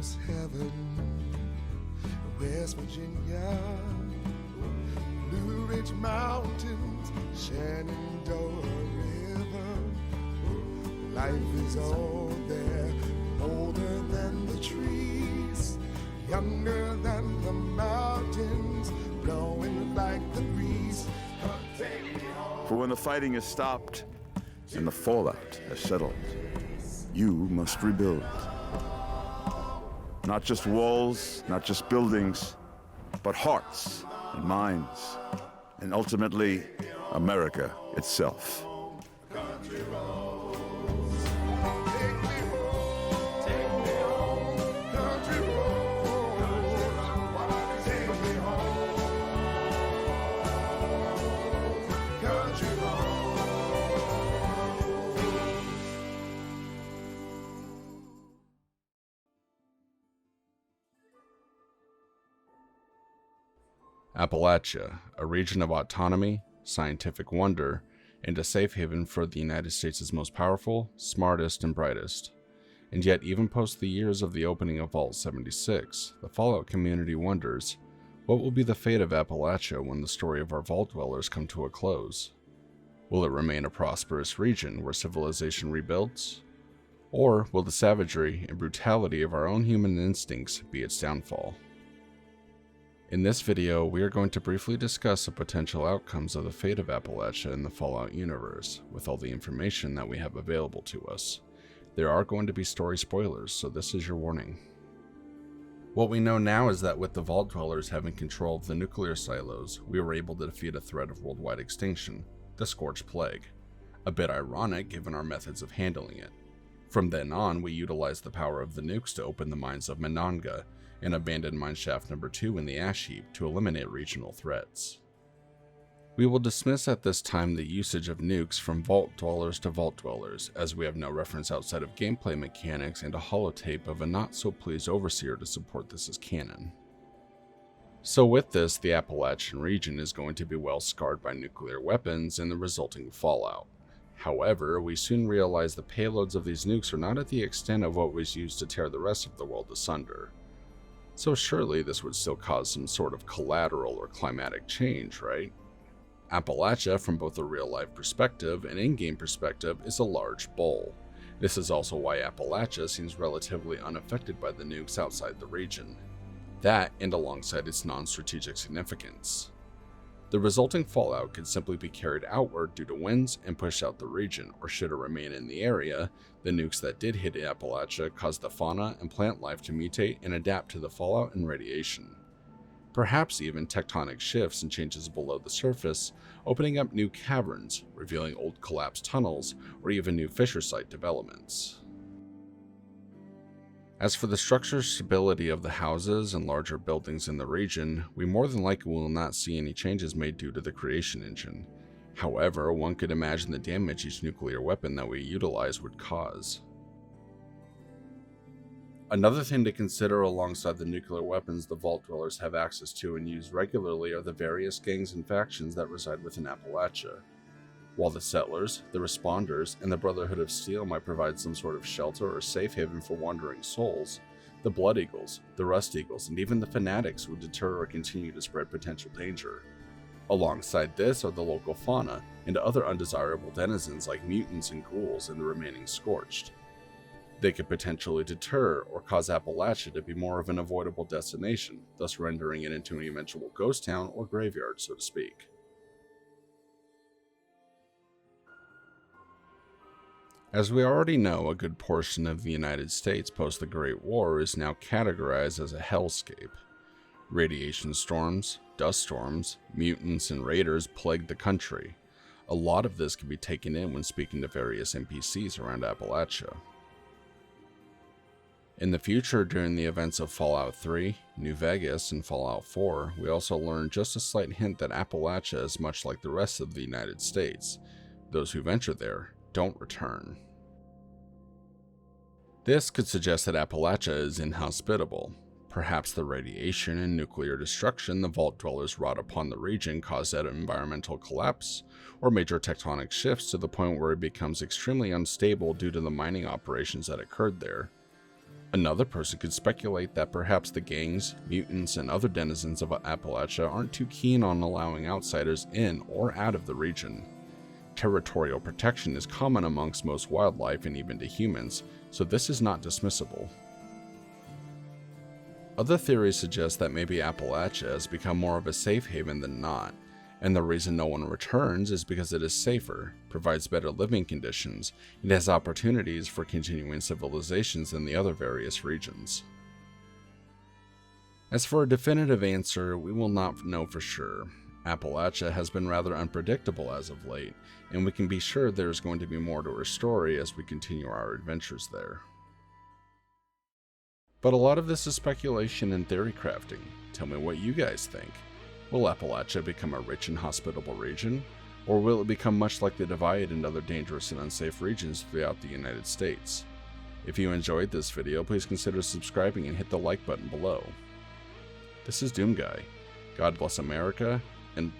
was heaven. West Virginia, Blue Ridge Mountains, Shenandoah River. Life is all there, older than the trees, younger than the mountains, blowing like the breeze. For when the fighting is stopped and the fallout has settled, you must rebuild. Not just walls, not just buildings, but hearts and minds, and ultimately, America itself. Country roads, take me home, country roads, take me home, country roads. Appalachia, a region of autonomy, scientific wonder, and a safe haven for the United States' most powerful, smartest, and brightest. And yet, even post the years of the opening of Vault 76, the Fallout community wonders, what will be the fate of Appalachia when the story of our Vault dwellers come to a close? Will it remain a prosperous region where civilization rebuilds? Or will the savagery and brutality of our own human instincts be its downfall? In this video, we are going to briefly discuss the potential outcomes of the fate of Appalachia in the Fallout universe, with all the information that we have available to us. There are going to be story spoilers, so this is your warning. What we know now is that with the Vault Dwellers having control of the nuclear silos, we were able to defeat a threat of worldwide extinction, the Scorched Plague. A bit ironic given our methods of handling it. From then on, we utilized the power of the nukes to open the mines of Monongah, and abandoned mineshaft number 2 in the ash heap to eliminate regional threats. We will dismiss at this time the usage of nukes from Vault Dwellers to Vault Dwellers, as we have no reference outside of gameplay mechanics and a holotape of a not-so-pleased overseer to support this as canon. So with this, the Appalachian region is going to be well scarred by nuclear weapons and the resulting fallout. However, we soon realize the payloads of these nukes are not at the extent of what was used to tear the rest of the world asunder. So surely this would still cause some sort of collateral or climatic change, right? Appalachia, from both a real-life perspective and in-game perspective, is a large bowl. This is also why Appalachia seems relatively unaffected by the nukes outside the region. That, and alongside its non-strategic significance. The resulting fallout could simply be carried outward due to winds and push out the region, or should it remain in the area, the nukes that did hit Appalachia caused the fauna and plant life to mutate and adapt to the fallout and radiation. Perhaps even tectonic shifts and changes below the surface, opening up new caverns, revealing old collapsed tunnels, or even new fissure site developments. As for the structural stability of the houses and larger buildings in the region, we more than likely will not see any changes made due to the creation engine. However, one could imagine the damage each nuclear weapon that we utilize would cause. Another thing to consider alongside the nuclear weapons the Vault Dwellers have access to and use regularly are the various gangs and factions that reside within Appalachia. While the Settlers, the Responders, and the Brotherhood of Steel might provide some sort of shelter or safe haven for wandering souls, the Blood Eagles, the Rust Eagles, and even the Fanatics would deter or continue to spread potential danger. Alongside this are the local fauna, and other undesirable denizens like mutants and ghouls and the remaining Scorched. They could potentially deter or cause Appalachia to be more of an avoidable destination, thus rendering it into an eventual ghost town or graveyard, so to speak. As we already know, a good portion of the United States post the Great War is now categorized as a hellscape. Radiation storms, dust storms, mutants, and raiders plague the country. A lot of this can be taken in when speaking to various NPCs around Appalachia. In the future, during the events of Fallout 3, New Vegas, and Fallout 4, we also learned just a slight hint that Appalachia is much like the rest of the United States. Those who venture there don't return. This could suggest that Appalachia is inhospitable. Perhaps the radiation and nuclear destruction the Vault Dwellers wrought upon the region caused that environmental collapse, or major tectonic shifts to the point where it becomes extremely unstable due to the mining operations that occurred there. Another person could speculate that perhaps the gangs, mutants, and other denizens of Appalachia aren't too keen on allowing outsiders in or out of the region. Territorial protection is common amongst most wildlife and even to humans, so this is not dismissible. Other theories suggest that maybe Appalachia has become more of a safe haven than not, and the reason no one returns is because it is safer, provides better living conditions, and has opportunities for continuing civilizations in the other various regions. As for a definitive answer, we will not know for sure. Appalachia has been rather unpredictable as of late, and we can be sure there is going to be more to her story as we continue our adventures there. But a lot of this is speculation and theory crafting. Tell me what you guys think. Will Appalachia become a rich and hospitable region, or will it become much like the Divide and other dangerous and unsafe regions throughout the United States? If you enjoyed this video, please consider subscribing and hit the like button below. This is Doom Guy. God bless America, and